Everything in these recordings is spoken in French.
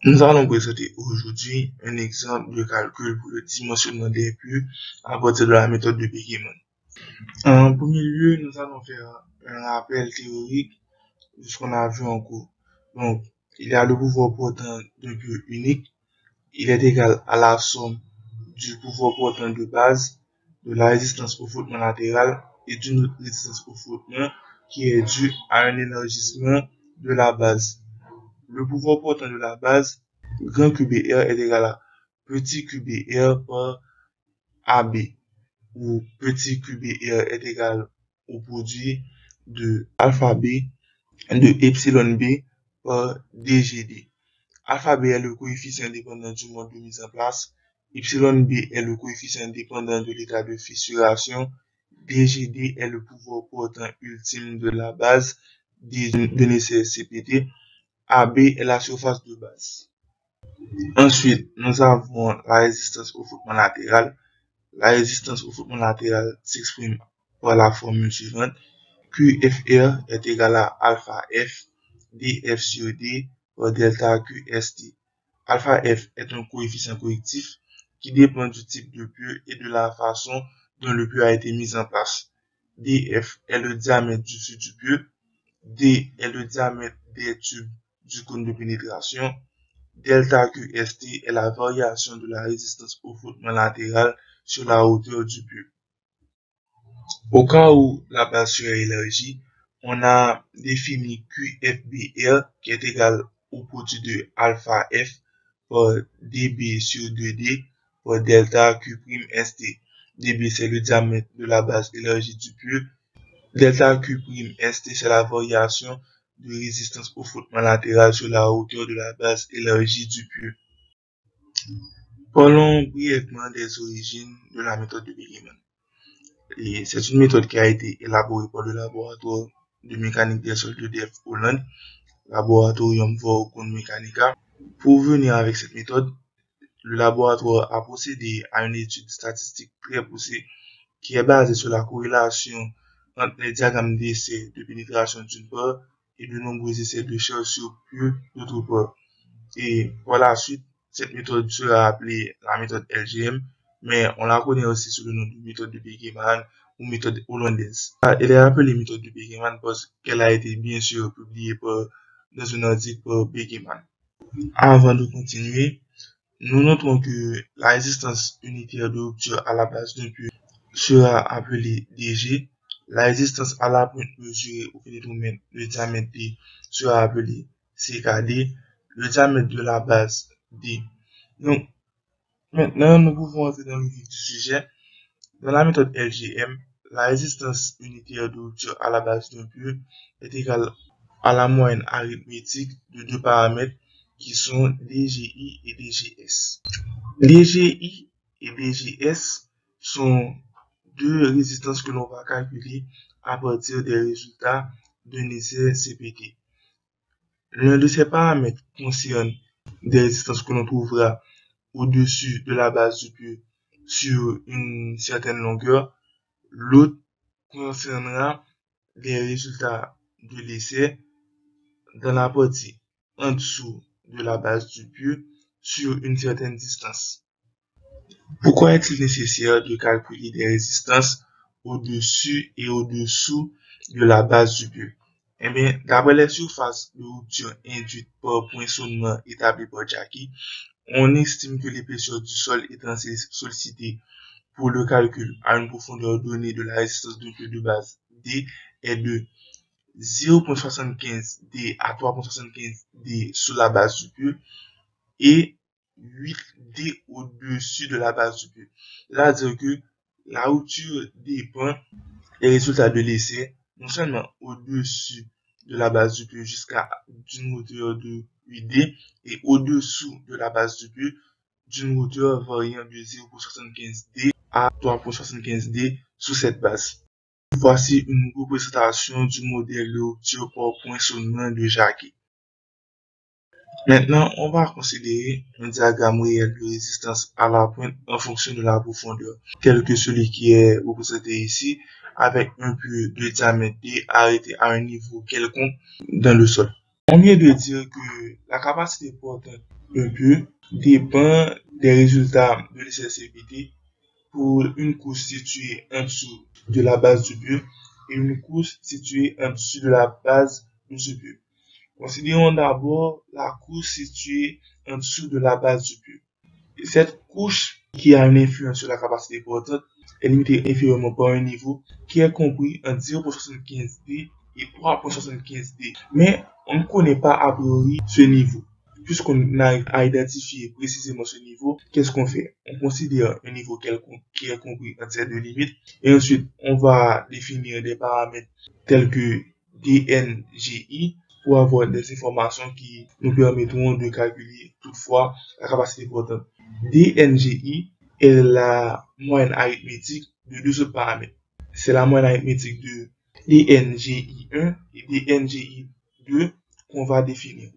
Nous allons présenter aujourd'hui un exemple de calcul pour le dimensionnement des puits à partir de la méthode de Begemann. En premier lieu, nous allons faire un rappel théorique de ce qu'on a vu en cours. Donc, il y a le pouvoir portant d'un puits unique. Il est égal à la somme du pouvoir portant de base, de la résistance au frottement latéral et d'une autre résistance au frottement qui est due à un élargissement de la base. Le pouvoir portant de la base, grand QBR est égal à petit QBR par AB, où petit QBR est égal au produit de alpha B de epsilon B par DGD. Alpha B est le coefficient indépendant du mode de mise en place, epsilon B est le coefficient indépendant de l'état de fissuration, DGD est le pouvoir portant ultime de la base de nécessaire CPT, AB est la surface de base. Ensuite, nous avons la résistance au frottement latéral. La résistance au frottement latéral s'exprime par la formule suivante. QFR est égal à alpha F dF sur D par delta QST. Alpha F est un coefficient correctif qui dépend du type de puits et de la façon dont le puits a été mis en place. dF est le diamètre du fût du puits. D est le diamètre des tubes du cône de pénétration. Delta QST est la variation de la résistance au frottement latéral sur la hauteur du puits. Au cas où la base serait élargie, on a défini QFBR qui est égal au produit de alpha F par dB sur 2D par delta Q'ST. dB c'est le diamètre de la base élargie du puits. Delta Q'ST c'est la variation de résistance au frottement latéral sur la hauteur de la base élargie du puits. Parlons brièvement des origines de la méthode de Begemann. C'est une méthode qui a été élaborée par le laboratoire de mécanique des sols de DEF Hollande, Laboratorium Vorkun Mechanica. Pour venir avec cette méthode, le laboratoire a procédé à une étude statistique très poussée qui est basée sur la corrélation entre les diagrammes d'essais de pénétration d'une part et de nombreux essais de charge sur puits d'autre part. Et par la suite, cette méthode sera appelée la méthode LGM, mais on la connaît aussi sous le nom de méthode de Begemann ou méthode hollandaise. Elle est appelée méthode de Begemann parce qu'elle a été bien sûr publiée dans un article par Begemann. Avant de continuer, nous notons que la résistance unitaire de rupture à la base d'un puits sera appelée DG. La résistance à la pointe mesurée au pénétromètre, le diamètre D, sera appelée CKD. Le diamètre de la base D. Donc, maintenant, nous pouvons entrer dans le vif du sujet. Dans la méthode LGM, la résistance unitaire de rupture à la base d'un puits est égale à la moyenne arithmétique de deux paramètres qui sont DGI et DGS. DGI et DGS sont deux résistances que l'on va calculer à partir des résultats d'un essai CPT. L'un de ces paramètres concerne des résistances que l'on trouvera au-dessus de la base du puits sur une certaine longueur. L'autre concernera les résultats de l'essai dans la partie en dessous de la base du puits sur une certaine distance. Pourquoi est-il nécessaire de calculer des résistances au-dessus et au-dessous de la base du puits? Eh bien, d'après les surfaces de rupture induites par poinçonnement établi par Jackie, on estime que l'épaisseur du sol étant sollicitée pour le calcul à une profondeur donnée de la résistance de puits de base D est de 0,75 D à 3,75 D sous la base du puits et 8 D au-dessus de la base du puits. C'est-à-dire que la rupture dépend des résultats de l'essai, non seulement au-dessus de la base du puits jusqu'à d'une hauteur de 8D et au-dessous de la base du puits d'une hauteur variant de 0,75D à 3,75D sous cette base. Voici une représentation du modèle de rupture par poinçonnement de Jackie. Maintenant, on va considérer un diagramme réel de résistance à la pointe en fonction de la profondeur, tel que celui qui est représenté ici, avec un puits de diamètre D arrêté à un niveau quelconque dans le sol. On vient de dire que la capacité portante un peu dépend des résultats de l'SSCPT pour une couche située en dessous de la base du bulbe et une couche située en dessous de la base de ce bulbe. Considérons d'abord la couche située en dessous de la base du bulbe. Cette couche qui a une influence sur la capacité portante est limitée inférieurement par un niveau qui est compris entre 0,75 D et 3,75 D. Mais on ne connaît pas a priori ce niveau. Puisqu'on arrive à identifier précisément ce niveau, qu'est-ce qu'on fait? On considère un niveau quelconque qui est compris entre ces deux limites et ensuite on va définir des paramètres tels que DNGI pour avoir des informations qui nous permettront de calculer toutefois la capacité portante. DNGI est la moyenne arithmétique de deux autres paramètres. C'est la moyenne arithmétique de DNGI1 et DNGI2 qu'on va définir.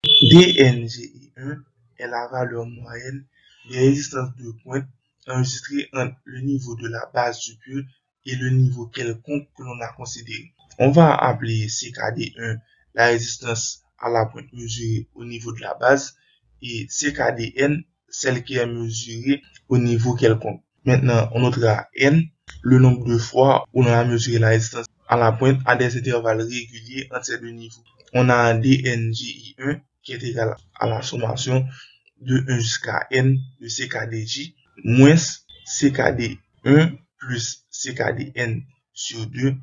DNGI1 est la valeur moyenne des résistances de pointe enregistrées entre le niveau de la base du bulbe et le niveau quelconque que l'on a considéré. On va appeler CKD1 la résistance à la pointe mesurée au niveau de la base et CKDN celle qui est mesurée au niveau quelconque. Maintenant, on notera N, le nombre de fois où on a mesuré la résistance à la pointe à des intervalles réguliers entre ces deux niveaux. On a un DNGI1 qui est égal à la sommation de 1 jusqu'à N de CKDJ moins CKD1 plus CKDN sur 2,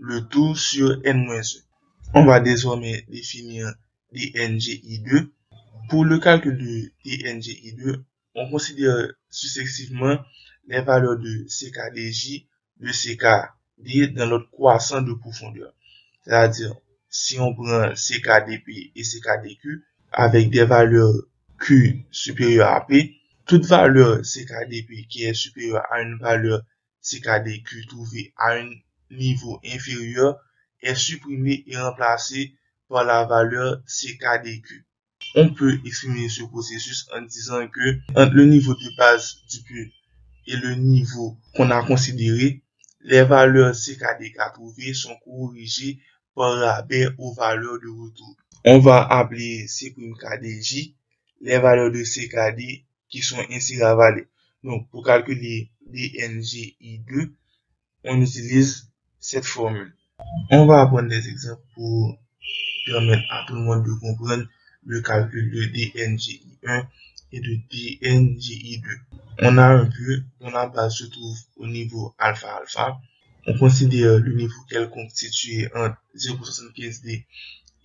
le tout sur N-1. On va désormais définir DNGI2. Pour le calcul de DNGI2, on considère successivement les valeurs de CKDJ, de CKD dans l'ordre croissant de profondeur. C'est-à-dire, si on prend CKDP et CKDQ avec des valeurs Q supérieures à P, toute valeur CKDP qui est supérieure à une valeur CKDQ trouvée à un niveau inférieur est supprimée et remplacée par la valeur CKDQ. On peut exprimer ce processus en disant que entre le niveau de base du bulbe et le niveau qu'on a considéré, les valeurs CKDK trouvées sont corrigées par rabais aux valeurs de retour. On va appeler C'KDJ les valeurs de CKD qui sont ainsi ravalées. Donc, pour calculer DNGI2, on utilise cette formule. On va prendre des exemples pour permettre à tout le monde de comprendre le calcul de DNGI1 et de DNGI2. On a un bulbe dont la base se trouve au niveau alpha-alpha. On considère le niveau quelconque situé entre 0,75D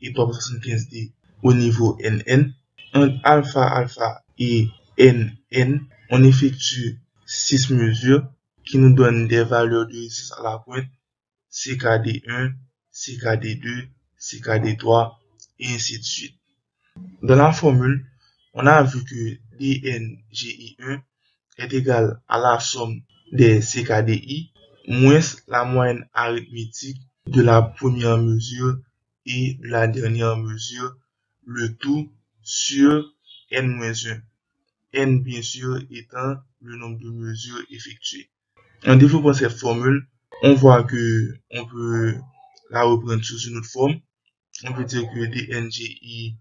et 3,75D au niveau NN. Entre alpha-alpha et NN, on effectue 6 mesures qui nous donnent des valeurs de résistance à la pointe CKD1, CKD2, CKD3 et ainsi de suite. Dans la formule, on a vu que DNGI1 est égal à la somme des CKDI moins la moyenne arithmétique de la première mesure et de la dernière mesure, le tout sur N-1. N bien sûr étant le nombre de mesures effectuées. En développant cette formule, on voit que on peut la reprendre sous une autre forme. On peut dire que DNGI1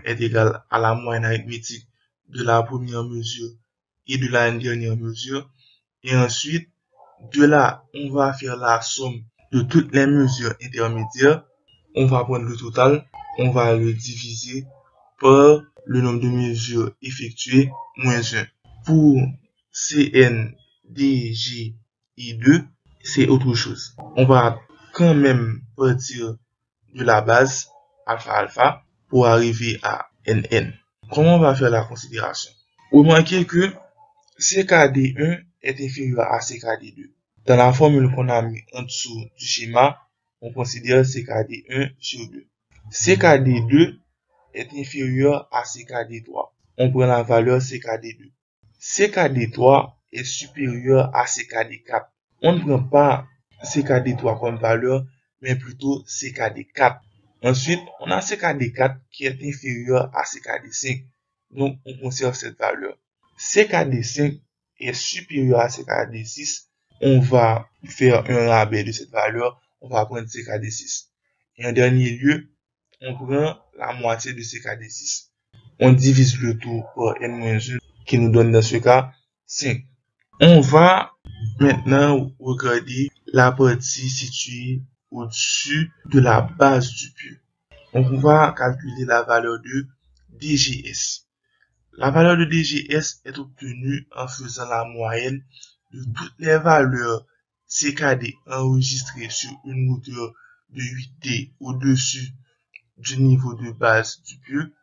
est égal à la moyenne arithmétique de la première mesure et de la dernière mesure. Et ensuite, de là, on va faire la somme de toutes les mesures intermédiaires. On va prendre le total, on va le diviser par le nombre de mesures effectuées moins 1. Pour CNDGI2, c'est autre chose. On va quand même partir de la base alpha-alpha pour arriver à NN. Comment on va faire la considération? Remarquez que CKD1 est inférieur à CKD2. Dans la formule qu'on a mis en dessous du schéma, on considère CKD1 sur 2. CKD2 est inférieur à CKD3. On prend la valeur CKD2. CKD3 est supérieur à CKD4. On ne prend pas CKD3 comme valeur, mais plutôt CKD4. Ensuite, on a CKD4 qui est inférieur à CKD5. Donc, on conserve cette valeur. CKD5 est supérieur à CKD6. On va faire un rabais de cette valeur. On va prendre CKD6. Et en dernier lieu, on prend la moitié de CKD6. On divise le tout par n-1 qui nous donne dans ce cas 5. On va maintenant regarder la partie située au-dessus de la base du pieu. Donc, on va calculer la valeur de DGS. La valeur de DGS est obtenue en faisant la moyenne de toutes les valeurs CKD enregistrées sur une hauteur de 8D au-dessus du niveau de base du pieu,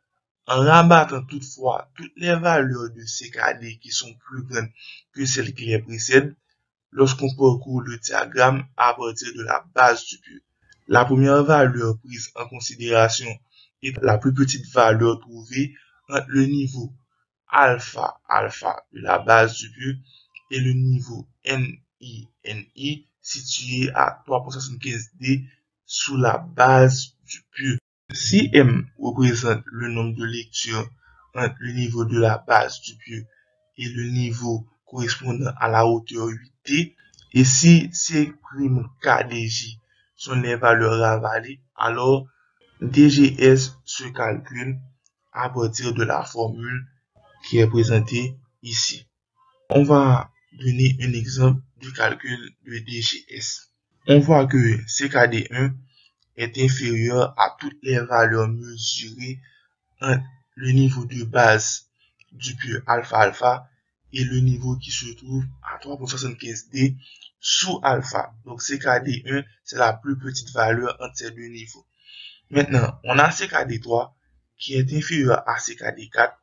en rabattant toutefois toutes les valeurs de CKD qui sont plus grandes que celles qui les précèdent lorsqu'on parcourt le diagramme à partir de la base du pieu. La première valeur prise en considération est la plus petite valeur trouvée entre le niveau alpha de la base du pieu et le niveau NI situé à 3.75D sous la base du pieu. Si M représente le nombre de lectures entre le niveau de la base du pieu et le niveau correspondant à la hauteur 8D, et si C'Kdj sont les valeurs ravalées, alors DGS se calcule à partir de la formule qui est présentée ici. On va donner un exemple du calcul de DGS. On voit que CKD1 est inférieur à toutes les valeurs mesurées entre le niveau de base du pieu alpha et le niveau qui se trouve à 3.75D sous alpha. Donc CKD1, c'est la plus petite valeur entre ces deux niveaux. Maintenant, on a CKD3 qui est inférieur à CKD4,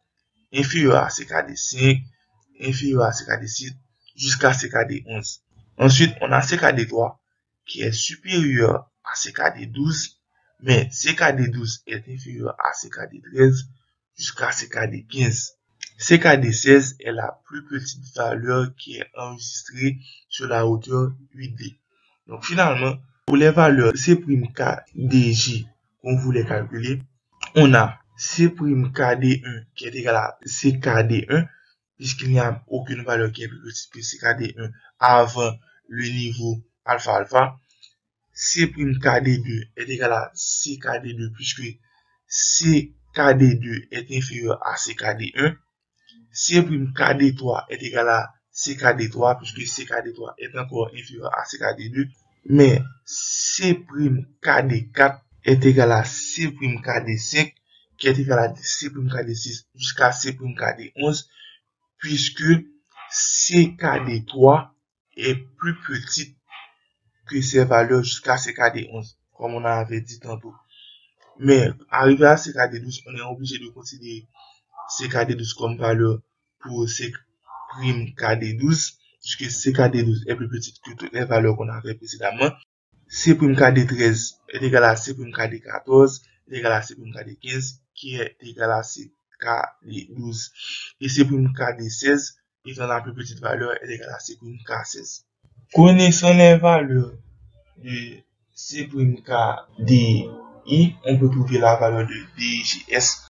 inférieur à CKD5, inférieur à CKD6, jusqu'à CKD11. Ensuite, on a CKD3 qui est supérieur à CKD12, mais CKD12 est inférieur à CKD13 jusqu'à CKD15. CKD16 est la plus petite valeur qui est enregistrée sur la hauteur 8D. Donc finalement, pour les valeurs C'Kdj qu'on voulait calculer, on a C'Kd1 qui est égal à CKD1, puisqu'il n'y a aucune valeur qui est plus petite que CKD1 avant le niveau alpha. C'Kd2 est égal à CKD2 puisque CKD2 est inférieur à CKD1. C'Kd3 est égal à CKD3 puisque CKD3 est encore inférieur à CKD2. Mais C'Kd4 est égal à C'Kd5 qui est égal à C'Kd6 jusqu'à C'Kd11 puisque CKD3 est plus petite que ces valeurs jusqu'à CKD11, comme on avait dit tantôt. Mais arrivé à CKD12, on est obligé de considérer CKD12 comme valeur pour C'Kd12, puisque CKD12 est plus petite que toutes les valeurs qu'on avait précédemment. C'Kd13 est égal à C'Kd14, est égal à C'Kd15, qui est égal à C'Kd12. Et C'Kd16, étant la plus petite valeur, est égal à C'Kd16. Connaissant les valeurs de C'Kdi, on peut trouver la valeur de DGS.